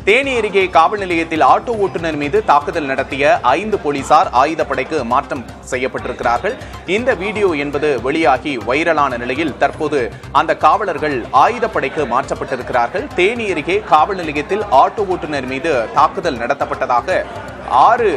தேனி அருகே காவல் நிலையத்தில் ஆட்டோ ஓட்டுநர் மீது தாக்குதல் நடத்திய 5 போலீசார் ஆயுதப்படைக்கு மாற்றம் செய்யப்பட்டிருக்கிறார்கள். இந்த வீடியோ என்பது வெளியாகி வைரலான நிலையில் தற்போது அந்த காவலர்கள் ஆயுதப்படைக்கு மாற்றப்பட்டிருக்கிறார்கள். தேனி அருகே காவல் நிலையத்தில் ஆட்டோ ஓட்டுநர் மீது தாக்குதல் நடத்தப்பட்டதாக 6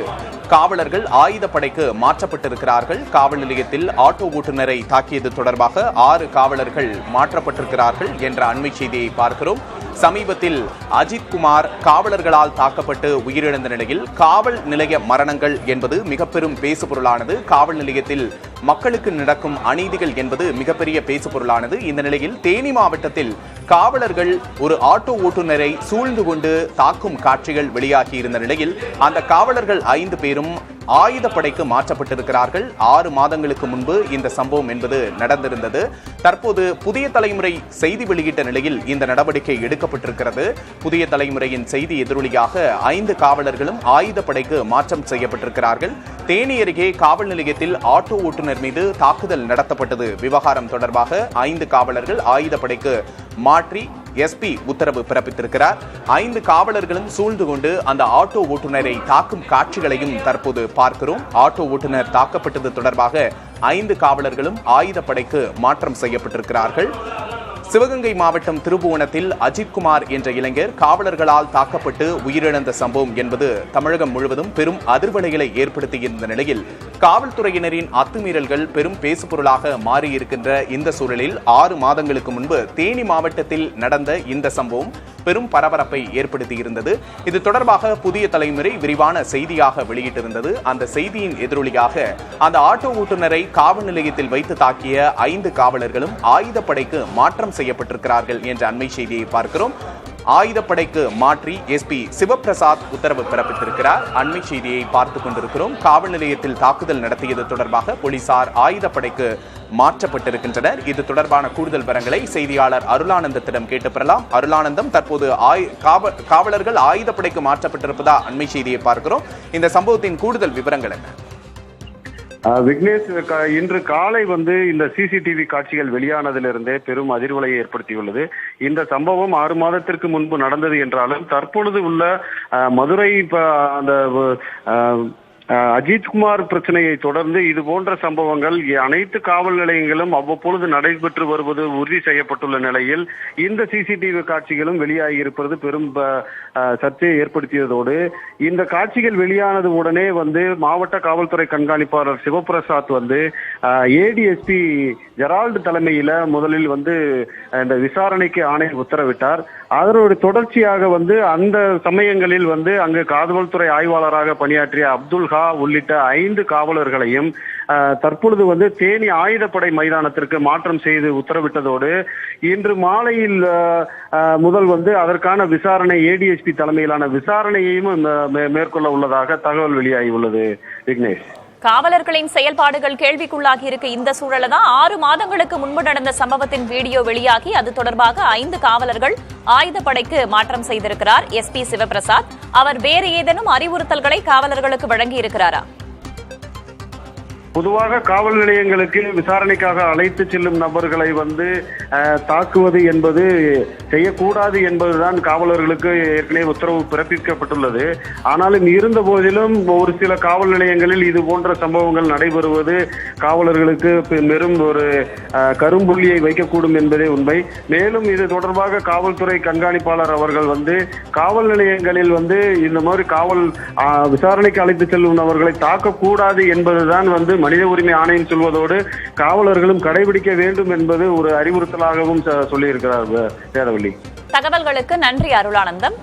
காவலர்கள் ஆயுதப்படைக்கு மாற்றப்பட்டிருக்கிறார்கள். காவல் நிலையத்தில் ஆட்டோ ஓட்டுநரை தாக்கியது தொடர்பாக 6 காவலர்கள் மாற்றப்பட்டிருக்கிறார்கள் என்ற அண்மை செய்தியை பார்க்கிறோம். சமீபத்தில் அஜித்குமார் காவலர்களால் தாக்கப்பட்டு உயிரிழந்த நிலையில் காவல் நிலைய மரணங்கள் என்பது மிக பெரும் பேசுபொருளானது. காவல் நிலையத்தில் மக்களுக்கு நடக்கும் அநீதிகள் என்பது மிகப்பெரிய பேசுபொருளானது. இந்த நிலையில் தேனி மாவட்டத்தில் காவலர்கள் ஒரு ஆட்டோ ஓட்டுநரை சூழ்ந்து கொண்டு தாக்கும் காட்சிகள் வெளியாகி இருந்த நிலையில் அந்த காவலர்கள் 5 பேரும் ஆயுதப்படைக்கு மாற்றப்பட்டிருக்கிறார்கள். 6 மாதங்களுக்கு முன்பு இந்த சம்பவம் என்பது நடந்திருந்தது. தற்போது புதிய தலைமுறை செய்தி வெளியிட்ட நிலையில் இந்த நடவடிக்கை எடுக்கப்பட்டிருக்கிறது. புதிய தலைமுறையின் செய்தி எதிரொலியாக 5 காவலர்களும் ஆயுதப்படைக்கு மாற்றம் செய்யப்பட்டிருக்கிறார்கள். தேனி அருகே காவல் நிலையத்தில் ஆட்டோ ஓட்டுநர் மீது தாக்குதல் நடத்தப்பட்டது விவகாரம் தொடர்பாக 5 காவலர்கள் ஆயுதப்படைக்கு மாற்றி எஸ்பி உத்தரவு பிறப்பித்திருக்கிறார். 5 காவலர்களும் சூழ்ந்து கொண்டு அந்த ஆட்டோ ஓட்டுநரை தாக்கும் காட்சிகளையும் தற்போது பார்க்கிறோம். ஆட்டோ ஓட்டுநர் தாக்கப்பட்டது தொடர்பாக 5 காவலர்களும் ஆயுதப்படைக்கு மாற்றம் செய்யப்பட்டிருக்கிறார்கள். சிவகங்கை மாவட்டம் திருபுவனத்தில் அஜித்குமார் என்ற இளைஞர் காவலர்களால் தாக்கப்பட்டு உயிரிழந்த சம்பவம் என்பது தமிழகம் முழுவதும் பெரும் அதிர்வலைகளை ஏற்படுத்தியிருந்த நிலையில் காவல்துறையினரின் அத்துமீறல்கள் பெரும் பேசுபொருளாக மாறியிருக்கின்ற இந்த சூழலில் 6 மாதங்களுக்கு முன்பு தேனி மாவட்டத்தில் நடந்த இந்த சம்பவம் பெரும் பரபரப்பை ஏற்படுத்தியிருந்தது. இது தொடர்பாக புதிய தலைமுறை விரிவான செய்தியாக வெளியிட்டிருந்தது. அந்த செய்தியின் எதிரொலியாக அந்த ஆட்டோ ஓட்டுநரை காவல் நிலையத்தில் வைத்து தாக்கிய 5 காவலர்களும் ஆயுதப்படைக்கு மாற்றம் செய்யப்பட்டிருக்கிறார்கள் என்ற அண்மை செய்தியை பார்க்கிறோம். ஆயுதப்படைக்கு மாற்றி எஸ்பி சிவபிரசாத் உத்தரவு பிறப்பித்திருக்கிறார். அண்மை செய்தியை பார்த்துக் கொண்டிருக்கிறோம். காவல் நிலையத்தில் தாக்குதல் நடத்தியது தொடர்பாக போலீசார் ஆயுதப்படைக்கு மாற்றப்பட்டிருக்கின்றனர். இது தொடர்பான கூடுதல் விவரங்களை செய்தியாளர் அருளானந்தத்திடம் கேட்டு பெறலாம். அருளானந்தம், தற்போது காவலர்கள் ஆயுதப்படைக்கு மாற்றப்பட்டிருப்பதா அண்மை செய்தியை பார்க்கிறோம். இந்த சம்பவத்தின் கூடுதல் விவரங்கள் என்ன? விக்னேஷ், இன்று காலை இந்த சிசிடிவி காட்சிகள் வெளியானதிலிருந்தே பெரும் அதிர்வலையை ஏற்படுத்தியுள்ளது. இந்த சம்பவம் 6 மாதத்திற்கு முன்பு நடந்தது என்றாலும் தற்பொழுது உள்ள மதுரை அந்த அஜித்குமார் பிரச்சனையை தொடர்ந்து இது போன்ற சம்பவங்கள் அனைத்து காவல் நிலையங்களும் அவ்வப்பொழுது நடைபெற்று வருவது உறுதி செய்யப்பட்டுள்ள நிலையில் இந்த சிசிடிவி காட்சிகளும் வெளியாகி இருப்பது பெரும் சர்ச்சையை ஏற்படுத்தியதோடு இந்த காட்சிகள் வெளியானது உடனே மாவட்ட காவல்துறை கண்காணிப்பாளர் சிவபிரசாத் ஏடிஎஸ்பி ஜெரால்டு தலைமையில முதலில் இந்த விசாரணைக்கு ஆணை உத்தரவிட்டார். அதனுடைய தொடர்ச்சியாக அந்த சமயங்களில் அங்கு காவல்துறை ஆய்வாளராக பணியாற்றிய அப்துல்ஹா உள்ளிட்ட 5 காவலர்களையும் தற்பொழுது தேனி ஆயுதப்படை மைதானத்திற்கு மாற்றம் செய்து உத்தரவிட்டதோடு இன்று மாலையில் முதல் அதற்கான விசாரணை ஏடிஎஸ்பி தலைமையிலான விசாரணையையும் மேற்கொள்ள உள்ளதாக தகவல் வெளியாகி உள்ளது. விக்னேஷ், காவலர்களின் செயல்பாடுகள் கேள்விக்குள்ளாகி இருக்க இந்த சூழல தான் 6 மாதங்களுக்கு முன்பு நடந்த சம்பவத்தின் வீடியோ வெளியாகி அது தொடர்பாக 5 காவலர்கள் ஆயுதப்படைக்கு மாற்றம் செய்திருக்கிறார் எஸ்பி சிவபிரசாத். அவர் வேறு ஏதேனும் அறிவுறுத்தல்களை காவலர்களுக்கு வழங்கி இருக்கிறாரா? பொதுவாக காவல் நிலையங்களுக்கு விசாரணைக்காக அழைத்து செல்லும் நபர்களை தாக்குவது என்பது செய்யக்கூடாது என்பதுதான் காவலர்களுக்கு ஏற்கனவே உத்தரவு பிறப்பிக்கப்பட்டுள்ளது. ஆனாலும் இருந்த போதிலும் ஒரு சில காவல் நிலையங்களில் இது போன்ற சம்பவங்கள் நடைபெறுவது காவலர்களுக்கு பெரும் ஒரு கரும்புள்ளியை வைக்கக்கூடும் என்பதே உண்மை. மேலும் இது தொடர்பாக காவல்துறை கண்காணிப்பாளர் அவர்கள் காவல் நிலையங்களில் இந்த மாதிரி காவல் விசாரணைக்கு அழைத்து செல்லும் நபர்களை தாக்கக்கூடாது என்பதுதான் மனித உரிமை ஆணையம் சொல்வதோடு காவலர்களும் கடைபிடிக்க வேண்டும் என்பது ஒரு அறிவுறுத்தலாகவும் சொல்லியிருக்கிறார். தகவல்களுக்கு நன்றி அருளானந்தம்.